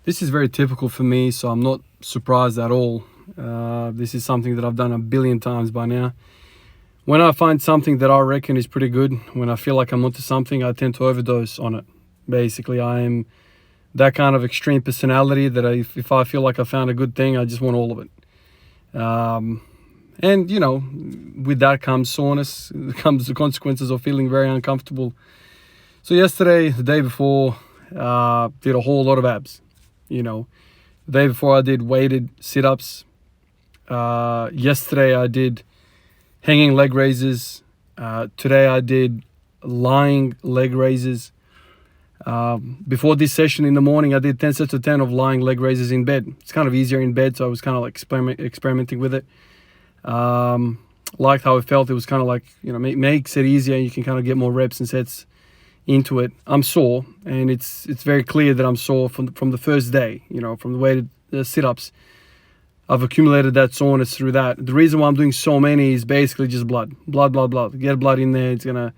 This is very typical for me, so I'm not surprised at all. This is something that I've done a billion times by now. When I find something that I reckon is pretty good, when I feel like I'm onto something, I tend to overdose on it. Basically, I am that kind of extreme personality that if I feel like I found a good thing, I just want all of it. And, you know, with that comes soreness, comes the consequences of feeling very uncomfortable. So yesterday, the day before, did a whole lot of abs. You know, the day before I did weighted sit-ups. Yesterday I did hanging leg raises. Today I did lying leg raises. Before this session in the morning, I did 10 sets of 10 of lying leg raises in bed. It's kind of easier in bed, so I was kind of like experimenting with it. Liked how it felt. It was kind of like, you know, makes it easier and you can kind of get more reps and sets into it. I'm sore, and it's very clear that I'm sore from the first day, you know, from the weighted sit-ups. I've accumulated that soreness through that. The reason why I'm doing so many is basically just blood. Get blood in there. It's going to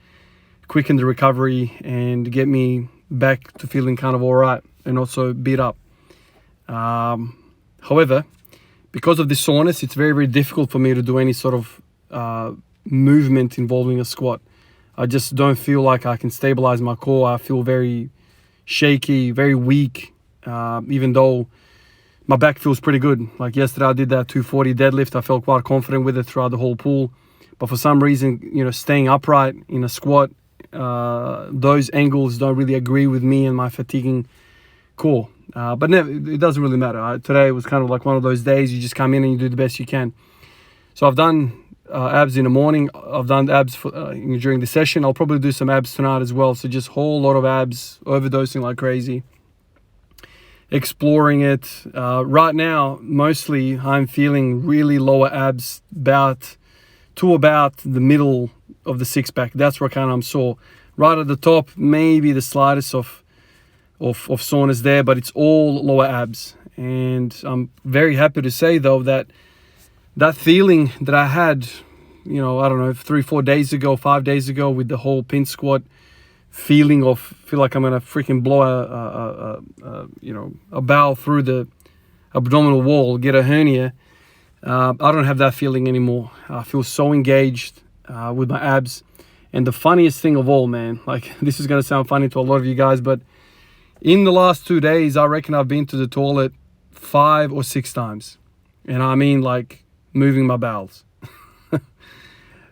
quicken the recovery and get me back to feeling kind of all right and also beat up. However, because of this soreness, it's very, very difficult for me to do any sort of movement involving a squat. I just don't feel like I can stabilize my core. I feel very shaky, very weak, even though my back feels pretty good. Like yesterday I did that 240 deadlift. I felt quite confident with it throughout the whole pool. But for some reason, you know, staying upright in a squat, those angles don't really agree with me and my fatiguing core. But it doesn't really matter. Today was kind of like one of those days you just come in and you do the best you can. So I've done abs in the morning. I've done abs during the session. I'll probably do some abs tonight as well. So just whole lot of abs, overdosing like crazy, exploring it. Right now, mostly I'm feeling really lower abs about the middle of the six pack. That's where kind of I'm sore. Right at the top, maybe the slightest of soreness there, but it's all lower abs. And I'm very happy to say though that feeling that I had, you know, I don't know, 3-4 days ago, 5 days ago with the whole pin squat, feel like I'm gonna freaking blow a bowel through the abdominal wall, get a hernia. I don't have that feeling anymore. I feel so engaged with my abs. And the funniest thing of all, man, like this is gonna sound funny to a lot of you guys, but in the last 2 days, I reckon I've been to the toilet 5 or 6 times. And I mean like moving my bowels.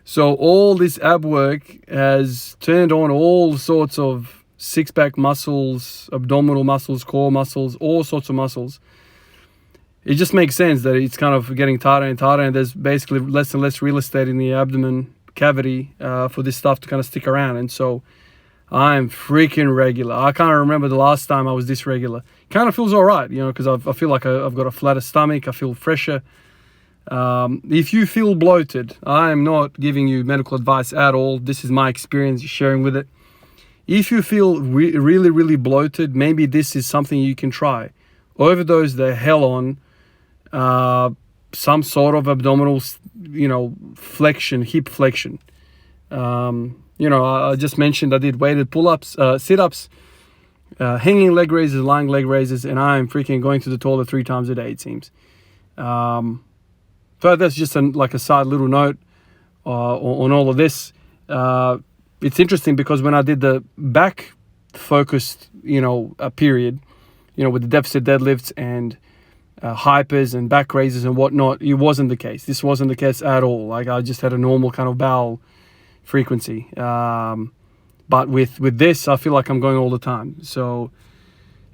So all this ab work has turned on all sorts of six-pack muscles, abdominal muscles, core muscles, all sorts of muscles. It just makes sense that it's kind of getting tighter and tighter, and there's basically less and less real estate in the abdomen cavity for this stuff to kind of stick around. And so I'm freaking regular. I can't remember the last time I was this regular. It kind of feels all right, you know, because I feel like I've got a flatter stomach. I feel fresher. If you feel bloated, I am not giving you medical advice at all. This is my experience sharing with it. If you feel really, really bloated, maybe this is something you can try. Overdose the hell on some sort of abdominal, you know, flexion, hip flexion. You know, I just mentioned I did weighted pull-ups, sit-ups, hanging leg raises, lying leg raises, and I'm freaking going to the toilet 3 times a day, it seems. So that's just like a side little note on all of this. It's interesting because when I did the back focused, you know, period, you know, with the deficit deadlifts and hypers and back raises and whatnot, it wasn't the case. This wasn't the case at all. Like I just had a normal kind of bowel frequency. But with this, I feel like I'm going all the time. So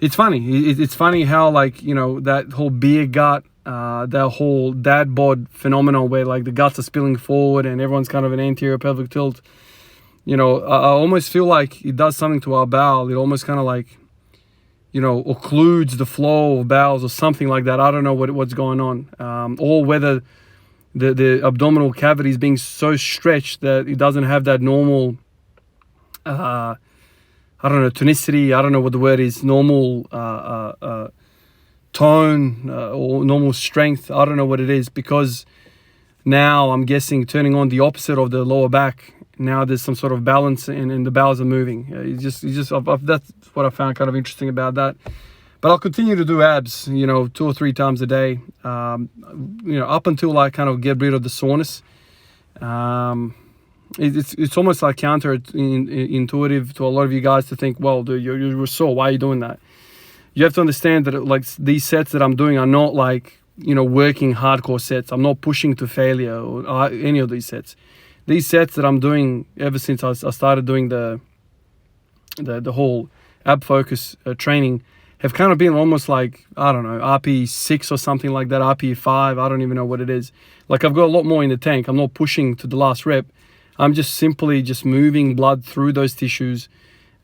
it's funny. It's funny how, like, you know, that whole beer gut, that whole dad bod phenomenon where like the guts are spilling forward and everyone's kind of an anterior pelvic tilt. You know, I almost feel like it does something to our bowel. It almost kind of like, you know, occludes the flow of bowels or something like that. I don't know what's going on. Or whether the abdominal cavity is being so stretched that it doesn't have that normal, I don't know, tonicity. I don't know what the word is. Normal tone or normal strength. I don't know what it is, because now I'm guessing turning on the opposite of the lower back. Now there's some sort of balance and the bowels are moving. It's just that's what I found kind of interesting about that. But I'll continue to do abs, 2 or 3 times a day, up until I kind of get rid of the soreness. It's almost like counterintuitive to a lot of you guys to think, well, dude, you're sore. Why are you doing that? You have to understand that like these sets that I'm doing are not like, working hardcore sets. I'm not pushing to failure or any of these sets. These sets that I'm doing ever since I started doing the whole ab focus training have kind of been almost like, I don't know, RP6 or something like that, RP5, I don't even know what it is. Like I've got a lot more in the tank. I'm not pushing to the last rep. I'm just simply moving blood through those tissues,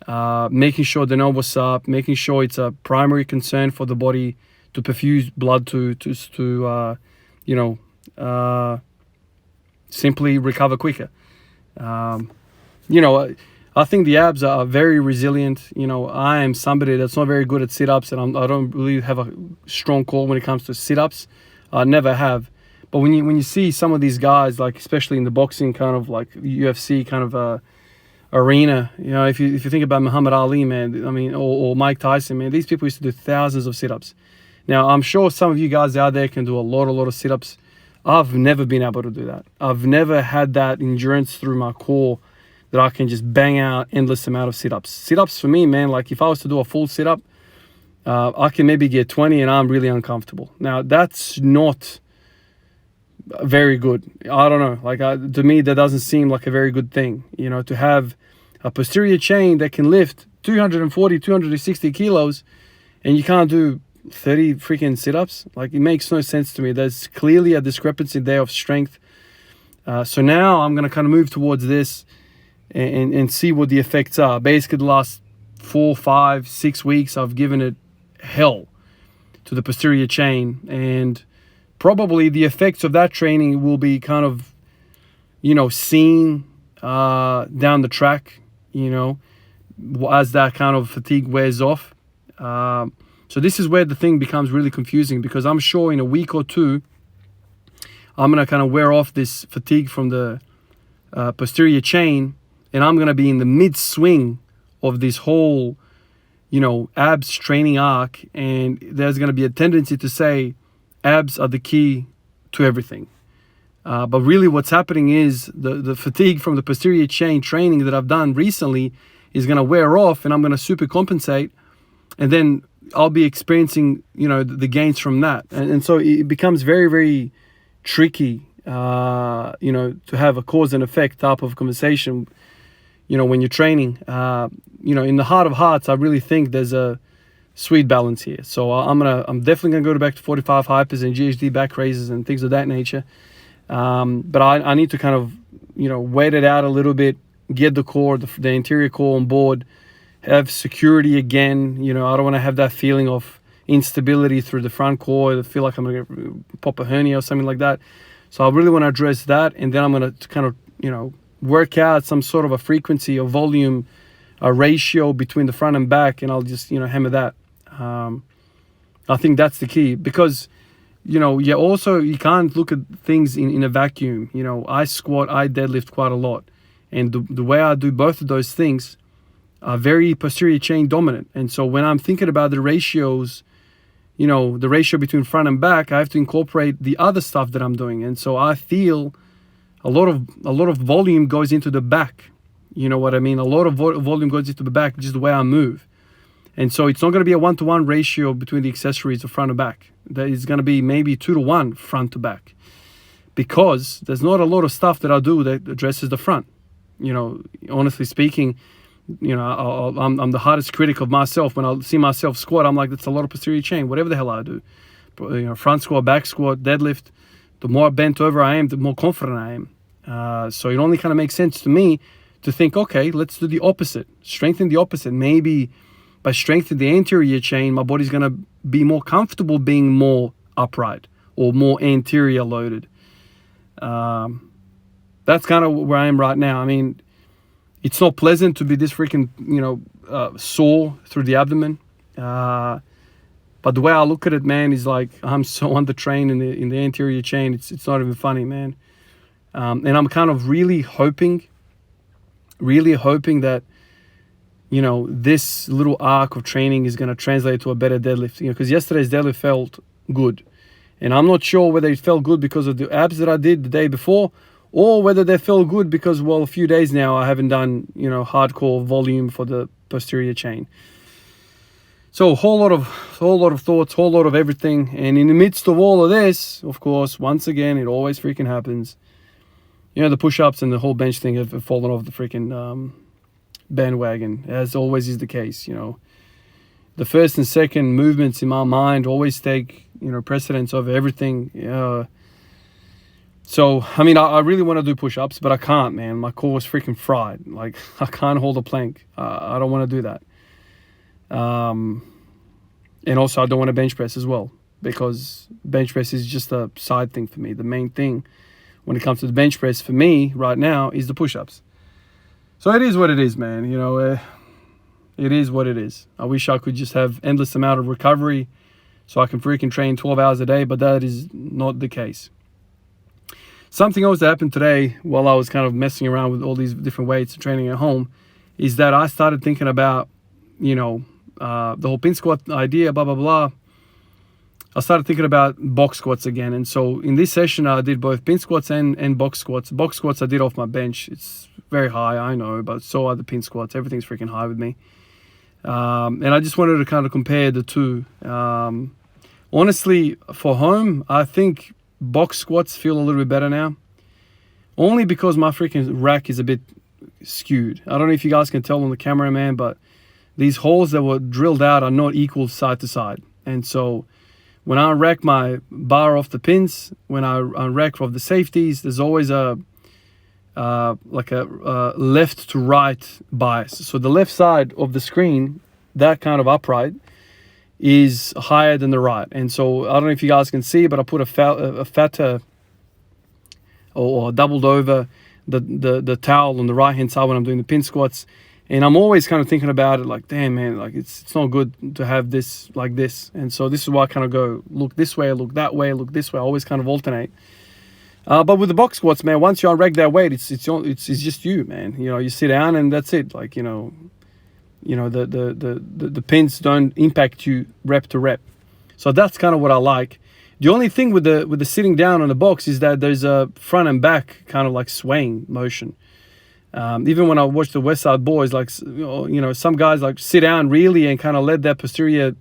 making sure they know what's up, making sure it's a primary concern for the body to perfuse blood to simply recover quicker. I think the abs are very resilient. I am somebody that's not very good at sit-ups, and I don't really have a strong core when it comes to sit-ups. I never have. But when you see some of these guys, like especially in the boxing kind of like UFC kind of arena, if you think about Muhammad Ali, man, I mean, or Mike Tyson, man, these people used to do thousands of sit-ups. Now, I'm sure some of you guys out there can do a lot of sit-ups. I've never been able to do that. I've never had that endurance through my core that I can just bang out endless amount of sit-ups. Sit-ups for me, man, like if I was to do a full sit-up, I can maybe get 20 and I'm really uncomfortable. Now, that's not very good. I don't know. Like to me, that doesn't seem like a very good thing, to have a posterior chain that can lift 240, 260 kilos and you can't do 30 freaking sit-ups. Like it makes no sense to me. There's clearly a discrepancy there of strength. So now I'm going to kind of move towards this and see what the effects are. Basically, the last 4, 5, 6 weeks, I've given it hell to the posterior chain. And probably the effects of that training will be kind of, seen down the track, as that kind of fatigue wears off. So this is where the thing becomes really confusing, because I'm sure in a week or 2, I'm going to kind of wear off this fatigue from the posterior chain, and I'm going to be in the mid-swing of this whole, abs training arc, and there's going to be a tendency to say abs are the key to everything. But really what's happening is the fatigue from the posterior chain training that I've done recently is going to wear off, and I'm going to super compensate, and then I'll be experiencing, the gains from that. And so it becomes very, very tricky, to have a cause and effect type of conversation, when you're training. In the heart of hearts, I really think there's a sweet balance here. So I'm definitely going to go back to 45 hypers and GHD back raises and things of that nature. But I need to kind of, wait it out a little bit, get the core, the interior core on board, have security again. I don't want to have that feeling of instability through the front core. I feel like I'm going to pop a hernia or something like that. So I really want to address that. And then I'm going to kind of, work out some sort of a frequency or volume, a ratio between the front and back. And I'll just, hammer that. I think that's the key, because, you can't look at things in a vacuum. I squat, I deadlift quite a lot. And the way I do both of those things are very posterior chain dominant. And so when I'm thinking about the ratios, the ratio between front and back, I have to incorporate the other stuff that I'm doing. And so I feel a lot of volume goes into the back. You know what I mean? A lot of volume goes into the back, just the way I move. And so it's not going to be a 1-to-1 ratio between the accessories of front and back. That is going to be maybe 2-to-1 front to back, because there's not a lot of stuff that I do that addresses the front. Honestly speaking, I'm the hardest critic of myself. When I see myself squat, I'm like, that's a lot of posterior chain, whatever the hell I do. Front squat, back squat, deadlift, the more bent over I am, the more confident I am. So it only kind of makes sense to me to think, okay, let's do the opposite. Strengthen the opposite. Maybe by strengthening the anterior chain, my body's going to be more comfortable being more upright or more anterior loaded. That's kind of where I am right now. I mean, it's not pleasant to be this freaking, sore through the abdomen. But the way I look at it, man, is like I'm so undertrained in the anterior chain. It's not even funny, man. And I'm kind of really hoping that, you know, this little arc of training is going to translate to a better deadlift. You know, because yesterday's deadlift felt good. And I'm not sure whether it felt good because of the abs that I did the day before, or whether they felt good because, well, a few days now I haven't done, you know, hardcore volume for the posterior chain. So a whole lot of thoughts, whole lot of everything. And in the midst of all of this, of course, once again, it always freaking happens. You know, the push-ups and the whole bench thing have fallen off the freaking bandwagon, as always is the case. You know, the first and second movements in my mind always take, you know, precedence over everything. So, I mean, I really want to do push-ups, but I can't, man. My core is freaking fried. Like, I can't hold a plank. I don't want to do that. And also, I don't want to bench press as well, because bench press is just a side thing for me. The main thing when it comes to the bench press for me right now is the push-ups. So it is what it is, man. You know, it is what it is. I wish I could just have endless amount of recovery so I can freaking train 12 hours a day, but that is not the case. Something else that happened today while I was kind of messing around with all these different weights and training at home is that I started thinking about, you know, the whole pin squat idea, blah, blah, blah. I started thinking about box squats again. And so in this session, I did both pin squats and box squats. Box squats I did off my bench. It's very high, I know, but so are the pin squats. Everything's freaking high with me. And I just wanted to kind of compare the two. Honestly, for home, I think box squats feel a little bit better now. Only because my freaking rack is a bit skewed. I don't know if you guys can tell on the camera, man, but these holes that were drilled out are not equal side to side. And so when I rack my bar off the pins, when I rack off the safeties, there's always a left to right bias. So the left side of the screen, that kind of upright, is higher than the right. And so I don't know if you guys can see, but I put a fatter or doubled over the towel on the right hand side when I'm doing the pin squats. And I'm always kind of thinking about it like, damn, man, like it's not good to have this like this. And so this is why I kind of go, look this way, look that way, look this way. I always kind of alternate. But with the box squats, man, once you unrack that weight, it's just you, man. You know, you sit down and that's it. Like, you know, the pins don't impact you rep to rep. So that's kind of what I like. The only thing with the sitting down on the box is that there's a front and back kind of like swaying motion. Even when I watch the West Side Boys, like, you know, some guys like sit down really and kind of let that posterior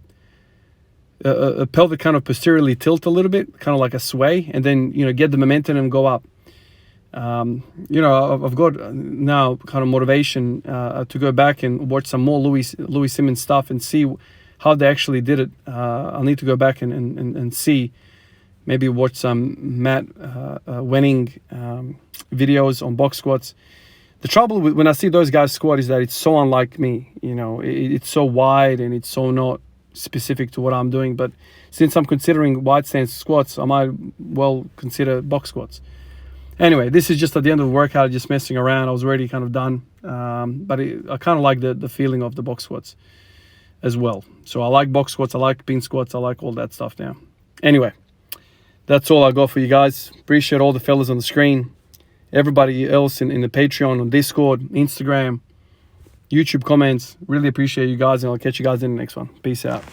pelvic kind of posteriorly tilt a little bit, kind of like a sway, and then, you know, get the momentum and go up. You know, I've got now kind of motivation to go back and watch some more Louis Simmons stuff and see how they actually did it. I'll need to go back and see, maybe watch some Matt Wenning videos on box squats. The trouble with when I see those guys squat is that it's so unlike me. You know, it's so wide and it's so not specific to what I'm doing. But since I'm considering wide stance squats, I might well consider box squats. Anyway, this is just at the end of the workout, just messing around. I was already kind of done. But I kind of like the feeling of the box squats as well. So I like box squats, I like pin squats, I like all that stuff now. Anyway, that's all I got for you guys. Appreciate all the fellas on the screen. Everybody else in the Patreon, on Discord, Instagram, YouTube comments. Really appreciate you guys, and I'll catch you guys in the next one. Peace out.